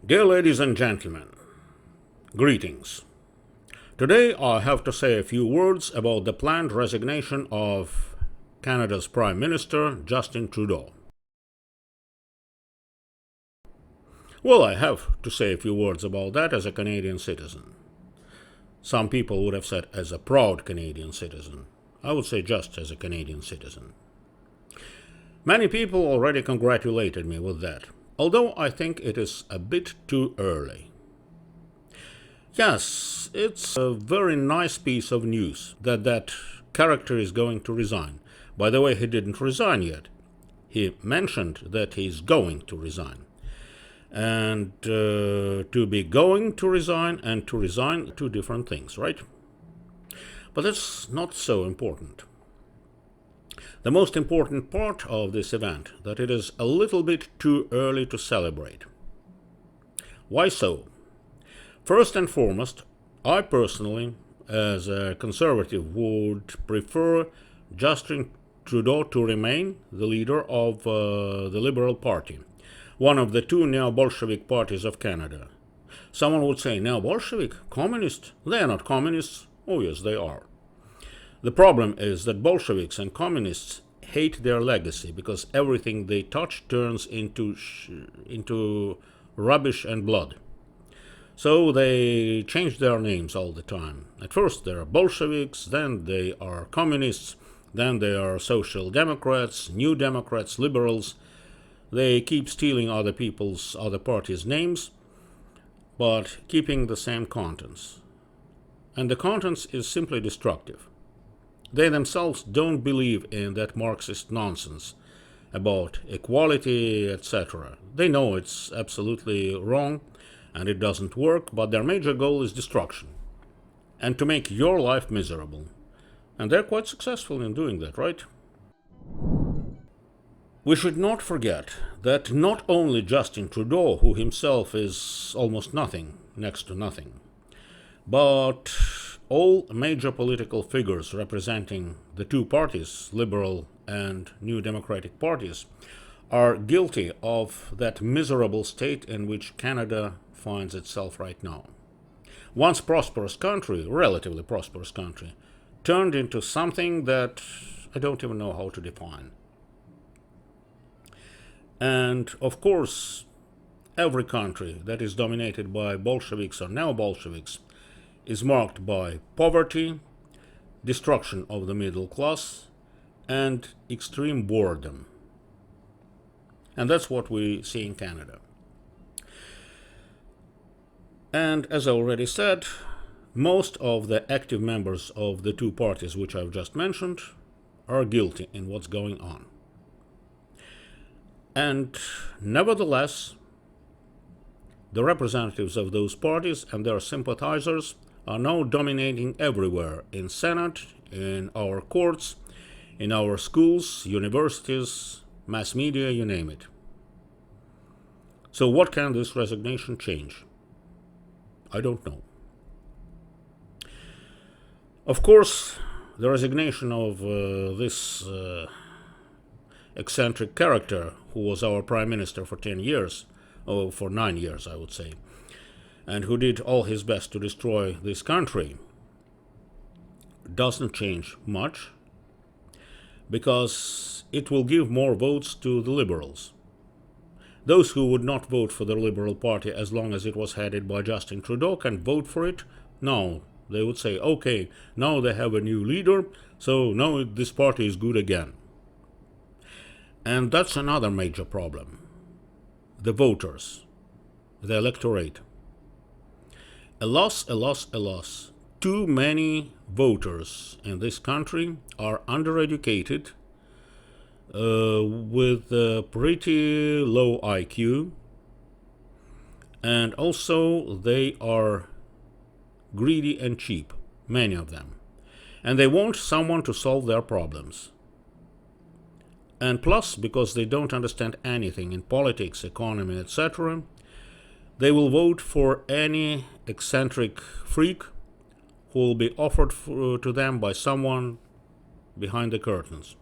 Dear ladies and gentlemen, greetings. Today I have to say a few words about the planned resignation of Canada's Prime Minister, Justin Trudeau. Well, I have to say a few words about that as a Canadian citizen. Some people would have said as a proud Canadian citizen. I would say just as a Canadian citizen. Many people already congratulated me with that, although I think it is a bit too early. Yes, it's a very nice piece of news that character is going to resign. By the way, he didn't resign yet. He mentioned that he's going to resign. And to be going to resign and to resign are two different things, right? But that's not so important. The most important part of this event that it is a little bit too early to celebrate. Why so? First and foremost, I personally, as a conservative, would prefer Justin Trudeau to remain the leader of the Liberal Party, one of the two neo-Bolshevik parties of Canada. Someone would say, neo-Bolshevik? Communist? They are not communists. Oh yes, they are. The problem is that Bolsheviks and communists hate their legacy because everything they touch turns into rubbish and blood. So they change their names all the time. At first they are Bolsheviks, then they are communists, then they are social democrats, new democrats, liberals. They keep stealing other parties' names, but keeping the same contents. And the contents is simply destructive. They themselves don't believe in that Marxist nonsense about equality, etc. They know it's absolutely wrong and it doesn't work, but their major goal is destruction and to make your life miserable. And they're quite successful in doing that, right? We should not forget that not only Justin Trudeau, who himself is almost nothing, next to nothing, but all major political figures representing the two parties, Liberal and New Democratic parties, are guilty of that miserable state in which Canada finds itself right now. Once prosperous country, relatively prosperous country, turned into something that I don't even know how to define. And of course, every country that is dominated by Bolsheviks or neo-Bolsheviks is marked by poverty, destruction of the middle class, and extreme boredom. And that's what we see in Canada. And as I already said, most of the active members of the two parties which I've just mentioned are guilty in what's going on. And nevertheless, the representatives of those parties and their sympathizers are now dominating everywhere, in Senate, in our courts, in our schools, universities, mass media, you name it. So what can this resignation change? I don't know. Of course, the resignation of this eccentric character, who was our prime minister for 10 years, for 9 years, I would say, and who did all his best to destroy this country, doesn't change much, because it will give more votes to the Liberals. Those who would not vote for the Liberal Party as long as it was headed by Justin Trudeau can vote for it now. They would say, okay, now they have a new leader, so now this party is good again. And that's another major problem. The voters, the electorate. Alas, alas, alas, too many voters in this country are undereducated, with a pretty low IQ, and also they are greedy and cheap, many of them, and they want someone to solve their problems. And plus, because they don't understand anything in politics, economy, etc., they will vote for any eccentric freak who will be offered to them by someone behind the curtains.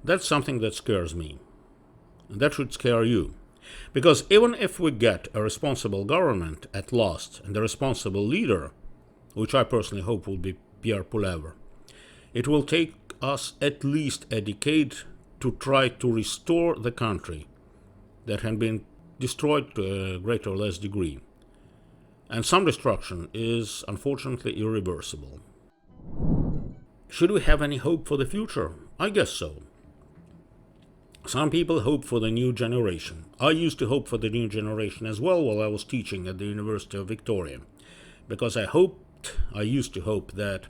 That's something that scares me. And that should scare you. Because even if we get a responsible government at last and a responsible leader, which I personally hope will be Pierre Poilievre, it will take us at least a decade to try to restore the country that had been destroyed to a greater or less degree. And some destruction is unfortunately irreversible. Should we have any hope for the future? I guess so. Some people hope for the new generation. I used to hope for the new generation as well while I was teaching at the University of Victoria, because I used to hope that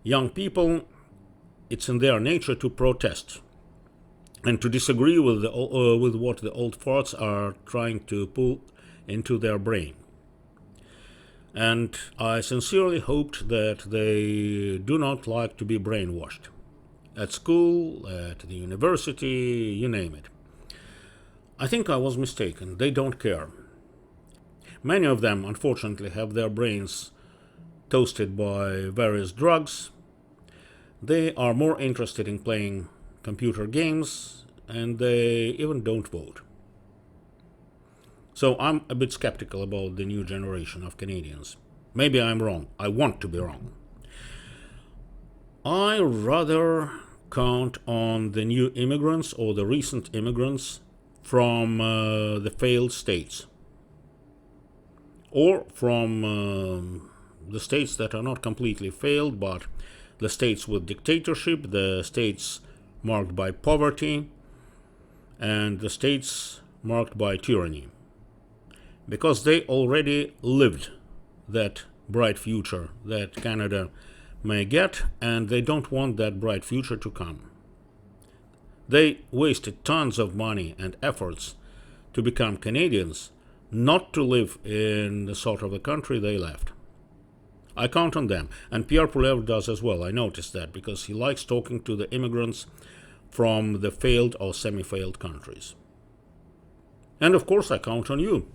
young people, it's in their nature to protest and to disagree with what the old farts are trying to pull into their brain. And I sincerely hoped that they do not like to be brainwashed. At school, at the university, you name it. I think I was mistaken. They don't care. Many of them, unfortunately, have their brains toasted by various drugs. They are more interested in playing computer games, and they even don't vote. So I'm a bit skeptical about the new generation of Canadians. Maybe I'm wrong. I want to be wrong. I rather count on the new immigrants or the recent immigrants from the failed states, or from the states that are not completely failed, but the states with dictatorship, the states marked by poverty, and the states marked by tyranny. Because they already lived that bright future that Canada may get, and they don't want that bright future to come. They wasted tons of money and efforts to become Canadians, not to live in the sort of the country they left. I count on them, and Pierre Poilievre does as well. I noticed that because he likes talking to the immigrants from the failed or semi-failed countries. And of course I count on you.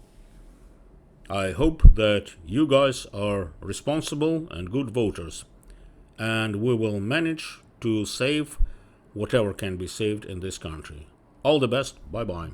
I hope that you guys are responsible and good voters, and we will manage to save whatever can be saved in this country. All the best. Bye-bye.